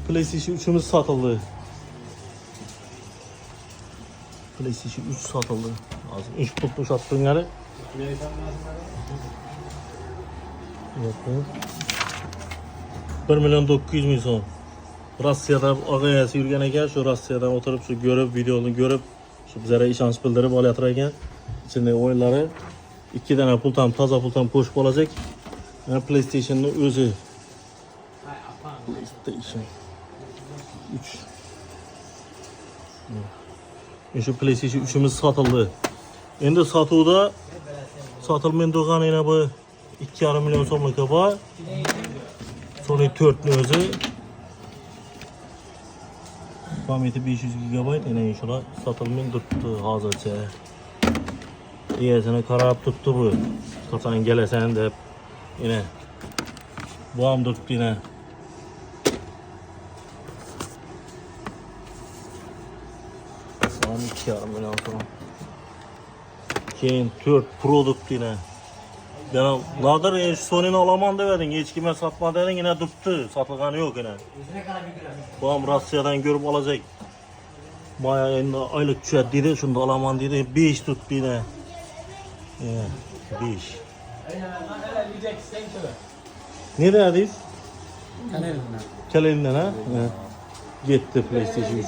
PlayStation 3'ümüz satıldı. PlayStation 3 satıldı. Az iş tutmuş attığın yeri. Yok. 1.900.000 so'm. Rossiyada og'ayasi yurgan ekan, shu Rossiyadan o'tirib shu görüp videoni görüp shu bizlarga ishonch bildirib olayotgan ekan. İçinde o'yinlari 2 dana pul tam toza pul tam qo'shib olacak. Mana PlayStation'ning o'zi. PlayStation 3. Şu PlayStation 3'ümüz satıldı. Endi satuvda satılmayan durgan yana bu 2,5 milyon so'mlik var. Sonra 4'ün özü. Pameti 500 GB yine şuna satılmayan tuttu hazırca. Diyesine karab tuttu bu. Kasan gelesen de yine bu am tuttu yine. Son 2,5 milyon so'm. Keyin 4 Pro tuttu yine. Ben nadir Sony'ni alaman devedin, hiç kime satma dedin, yine tuttu. Satılganı yok yine. Bu am Rusya'dan görüp alacak. Maya ayında aylık düşer dedi, şunu da alaman dedi. 5 tuttu yine. 5. Ne derdiyiz? Kalelinden ha? Gitti PlayStation 3.